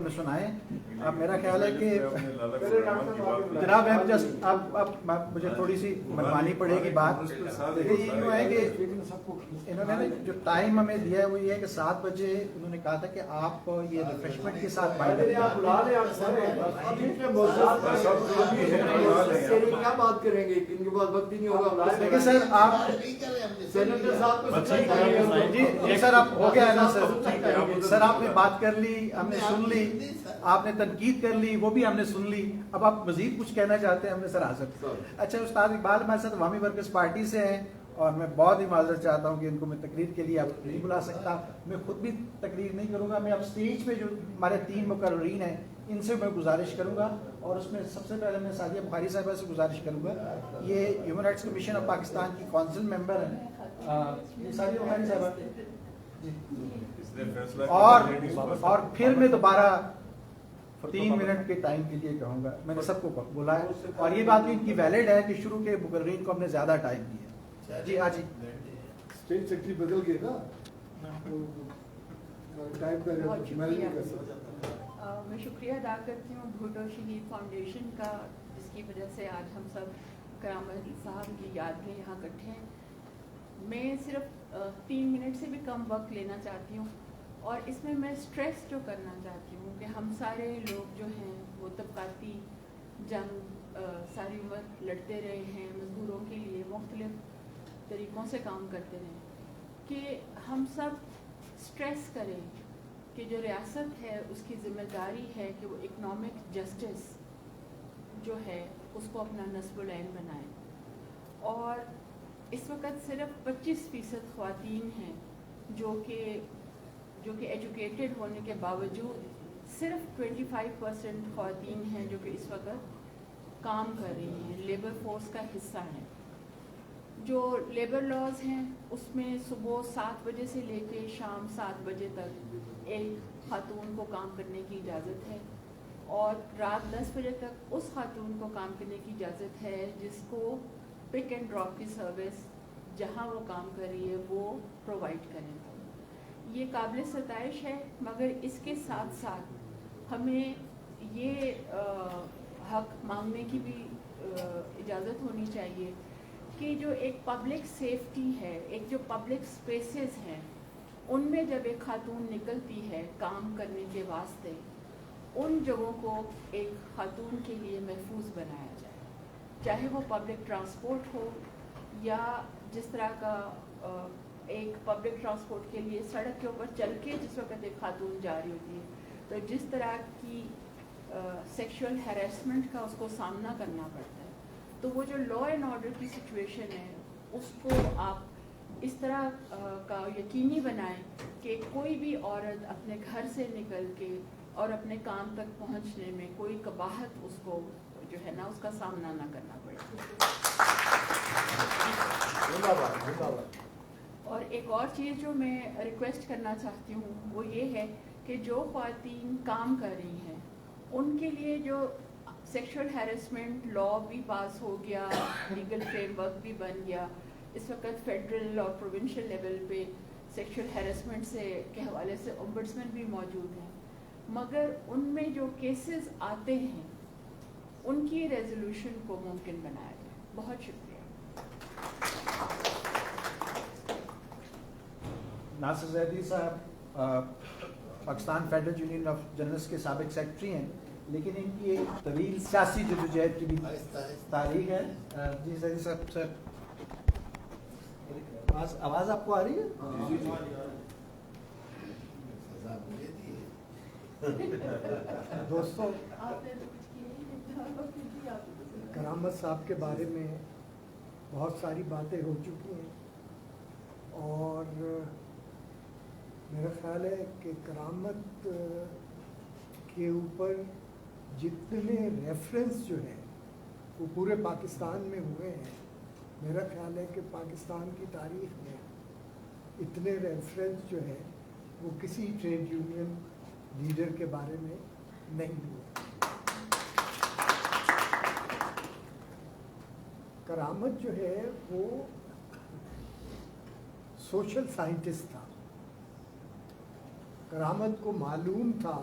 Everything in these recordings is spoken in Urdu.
ہمیں سنائیں. اب میرا خیال ہے کہ جناب اب مجھے تھوڑی سی منوانی پڑے گی بات. دیکھیے یہ یوں ہے کہ انہوں نے جو ٹائم ہمیں دیا ہے وہ یہ ہے کہ 7 بجے انہوں نے کہا تھا کہ آپ یہ ریفریشمنٹ کے ساتھ کیا بات کریں گے ان کے بعد وقت ہی نہیں ہوگا. دیکھیے سر آپ جی سر آپ ہو گیا ہے نا سر آپ نے بات کر لی, ہم نے سن لی, آپ نے تنقید کر لی, وہ بھی ہم نے سن لی. اب آپ مزید کچھ کہنا چاہتے ہیں ہم نے سر حاضر. اچھا استاد اقبال ہمارے ساتھ عوامی ورکرز پارٹی سے ہیں اور میں بہت ہی معذرت چاہتا ہوں کہ ان کو میں تقریر کے لیے آپ نہیں بلا سکتا. میں خود بھی تقریر نہیں کروں گا. میں اب اسٹیج پہ جو ہمارے 3 مقررین ہیں ان سے میں گزارش کروں گا, اور اس میں سب سے پہلے میں سعدیہ بخاری صاحبہ سے گزارش کروں گا. یہ human rights commission of Pakistan کی کونسل ممبر ہیں. سعدیہ بخاری صاحبہ اور پھر میں دوبارہ 3 منٹ کے ٹائم کے لیے کہوں گا. میں نے سب کو بولا ہے اور یہ بات بھی ان کی ویلڈ ہے کہ شروع کے مقررین کو ہم نے زیادہ ٹائم دیا. جی ہاں جی اسٹیٹ سیکرٹری بدل گئے نا ٹائم کا. میں شکریہ ادا کرتی ہوں بھٹو شہید فاؤنڈیشن کا, جس کی وجہ سے آج ہم سب کرامت صاحب کی یاد میں یہاں اکٹھے ہیں. میں صرف 3 منٹ سے بھی کم وقت لینا چاہتی ہوں, اور اس میں میں اسٹریس جو کرنا چاہتی ہوں کہ ہم سارے لوگ جو ہیں وہ طبقاتی جنگ ساری عمر لڑتے رہے ہیں, مزدوروں کے لیے مختلف طریقوں سے کام کرتے رہے, کہ ہم سب اسٹریس کریں کہ جو ریاست ہے اس کی ذمہ داری ہے کہ وہ اکنامک جسٹس جو ہے اس کو اپنا نصب العین بنائے. اور اس وقت صرف 25% خواتین ہیں جو کہ ایجوکیٹڈ ہونے کے باوجود صرف 25% خواتین ہیں جو کہ اس وقت کام کر رہی ہیں, لیبر فورس کا حصہ ہیں. جو لیبر لاز ہیں اس میں صبح 7 بجے سے لے کے شام 7 بجے تک ایک خاتون کو کام کرنے کی اجازت ہے, اور رات 10 بجے تک اس خاتون کو کام کرنے کی اجازت ہے جس کو پک اینڈ ڈراپ کی سروس جہاں وہ کام کر رہی ہے وہ پرووائڈ کریں. یہ قابل ستائش ہے, مگر اس کے ساتھ ساتھ ہمیں یہ حق مانگنے کی بھی اجازت ہونی چاہیے کہ جو ایک پبلک سیفٹی ہے, ایک جو پبلک سپیسز ہیں, ان میں جب ایک خاتون نکلتی ہے کام کرنے کے واسطے, ان جگہوں کو ایک خاتون کے لیے محفوظ بنایا جائے, چاہے وہ پبلک ٹرانسپورٹ ہو یا جس طرح کا ایک پبلک ٹرانسپورٹ کے لیے سڑک کے اوپر چل کے جس وقت ایک خاتون جا رہی ہوتی ہے تو جس طرح کی سیکشول ہیراسمنٹ کا اس کو سامنا کرنا پڑتا ہے, تو وہ جو لا اینڈ آرڈر کی سچویشن ہے اس کو آپ اس طرح کا یقینی بنائیں کہ کوئی بھی عورت اپنے گھر سے نکل کے اور اپنے کام تک پہنچنے میں کوئی قباحت اس کو جو ہے نا اس کا سامنا نہ کرنا پڑے. اور ایک اور چیز جو میں ریکویسٹ کرنا چاہتی ہوں وہ یہ ہے کہ جو خواتین کام کر رہی ہیں ان کے لیے جو سیکشول ہیراسمنٹ لا بھی پاس ہو گیا, لیگل فریم ورک بھی بن گیا, اس وقت فیڈرل اور پروونشل لیول پہ سیکشول ہیراسمنٹ کے حوالے سے اومبڈسمن بھی موجود ہیں, مگر ان میں جو کیسز آتے ہیں ان کی ریزولوشن کو ممکن بنایا جائے. بہت شکریہ. ناصر زیدی صاحب Pakistan federal union of journalist کے سابق سیکرٹری ہیں, لیکن ان کی ایک طویل سیاسی جدوجہد کی بھی تاریخ ہے. جی زیدی صاحب سر آواز آپ کو آ رہی ہے؟ دوستوں, کرامت صاحب کے بارے میں بہت ساری باتیں ہو چکی ہیں, اور میرا خیال ہے کہ کرامت کے اوپر جتنے ریفرنس جو ہیں وہ پورے پاکستان میں ہوئے ہیں, میرا خیال ہے کہ پاکستان کی تاریخ میں اتنے ریفرنس جو ہیں وہ کسی ٹریڈ یونین لیڈر کے بارے میں نہیں ہوئے. کرامت جو ہے وہ سوشل سائنٹسٹ تھا. کرامت کو معلوم تھا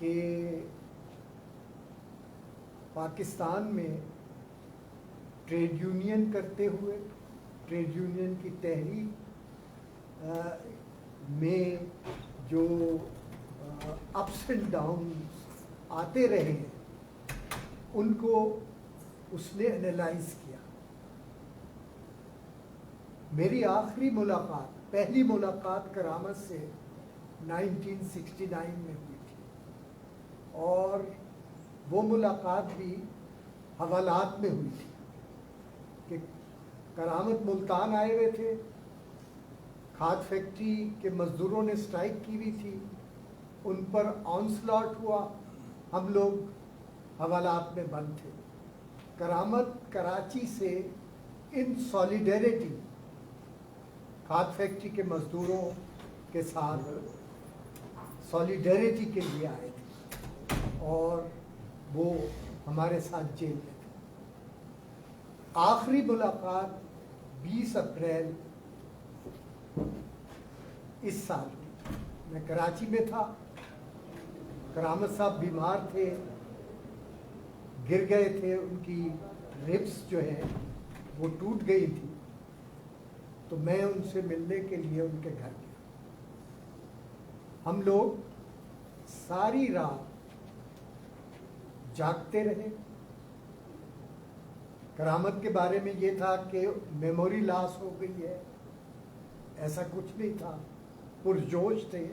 کہ پاکستان میں ٹریڈ یونین کرتے ہوئے ٹریڈ یونین کی تحریک میں جو اپس اینڈ ڈاؤن آتے رہے ہیں ان کو اس نے انالائز کیا. میری آخری ملاقات پہلی ملاقات کرامت سے 1969 میں ہوئی تھی اور وہ ملاقات بھی حوالات میں ہوئی تھی کہ کرامت ملتان آئے ہوئے تھے, کھاد فیکٹری کے مزدوروں نے اسٹرائک کی ہوئی تھی, ان پر آنسلاٹ ہوا, ہم لوگ حوالات میں بند تھے. کرامت کراچی سے ان سالیڈیرٹی کھاد فیکٹری کے مزدوروں کے ساتھ سالیڈیرٹی کے لیے آئے تھے اور وہ ہمارے ساتھ جیل میں تھے. آخری ملاقات 20 اپریل اس سال میں کراچی میں تھا. کرامت صاحب بیمار تھے, گر گئے تھے, ان کی ربس جو ہے وہ ٹوٹ گئی تھی, تو میں ان سے ملنے کے لیے ان کے گھر گیا. ہم لوگ ساری رات جاگتے رہے. کرامت کے بارے میں یہ تھا کہ میموری لاس ہو گئی ہے, ایسا کچھ نہیں تھا, پرجوش تھے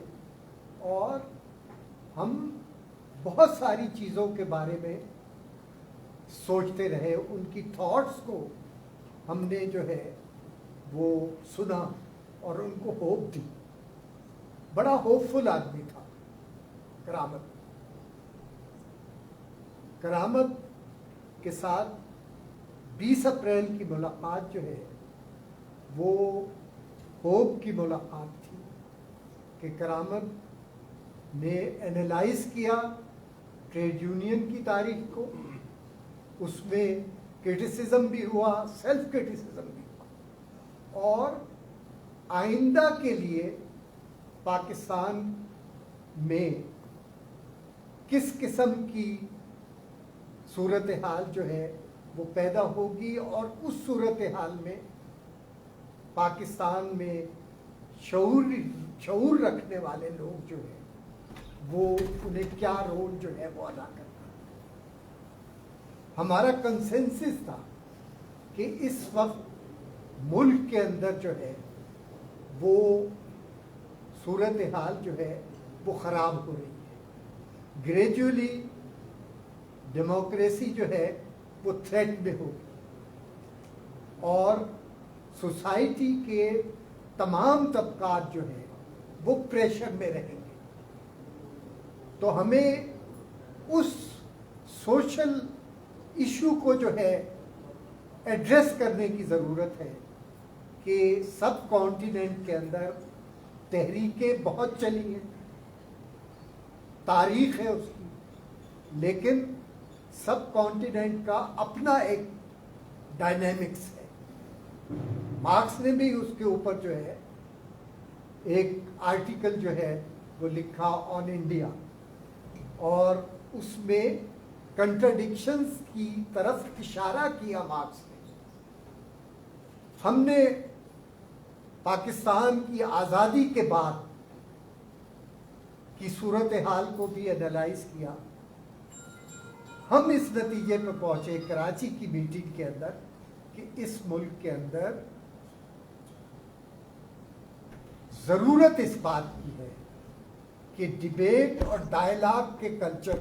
اور ہم بہت ساری چیزوں کے بارے میں سوچتے رہے. ان کی تھاٹس کو ہم نے جو ہے وہ سنا اور ان کو ہوپ دی. بڑا ہوپ فل آدمی تھا کرامت. کرامت کے ساتھ 20 اپریل کی ملاقات جو ہے وہ ہوپ کی ملاقات تھی کہ کرامت نے انالائز کیا ٹریڈ یونین کی تاریخ کو, اس میں کرٹیسزم بھی ہوا, سیلف کرٹیسزم بھی ہوا, اور آئندہ کے لیے پاکستان میں کس قسم کی صورتحال جو ہے وہ پیدا ہوگی اور اس صورتحال میں پاکستان میں شعور رکھنے والے لوگ جو ہیں وہ انہیں کیا رول جو ہے وہ ادا کرنا. ہمارا کنسنسس تھا کہ اس وقت ملک کے اندر جو ہے وہ صورتحال جو ہے وہ خراب ہو رہی ہے. گریجولی ڈیموکریسی جو ہے وہ تھریٹ میں ہوگی اور سوسائٹی کے تمام طبقات جو ہیں وہ پریشر میں رہیں گے. تو ہمیں اس سوشل ایشو کو جو ہے ایڈریس کرنے کی ضرورت ہے کہ سب کانٹیننٹ کے اندر تحریکیں بہت چلی ہیں, تاریخ ہے اس کی, لیکن سب کانٹیننٹ کا اپنا ایک ڈائنامکس ہے. مارکس نے بھی اس کے اوپر جو ہے ایک آرٹیکل جو ہے وہ لکھا آن انڈیا, اور اس میں کنٹرڈکشنز کی طرف اشارہ کیا مارکس نے. ہم نے پاکستان کی آزادی کے بعد کی صورتحال کو بھی انالائز کیا. ہم اس نتیجے پہ پہنچے کراچی کی میٹنگ کے اندر کہ اس ملک کے اندر ضرورت اس بات کی ہے کہ ڈیبیٹ اور ڈائلاگ کے کلچر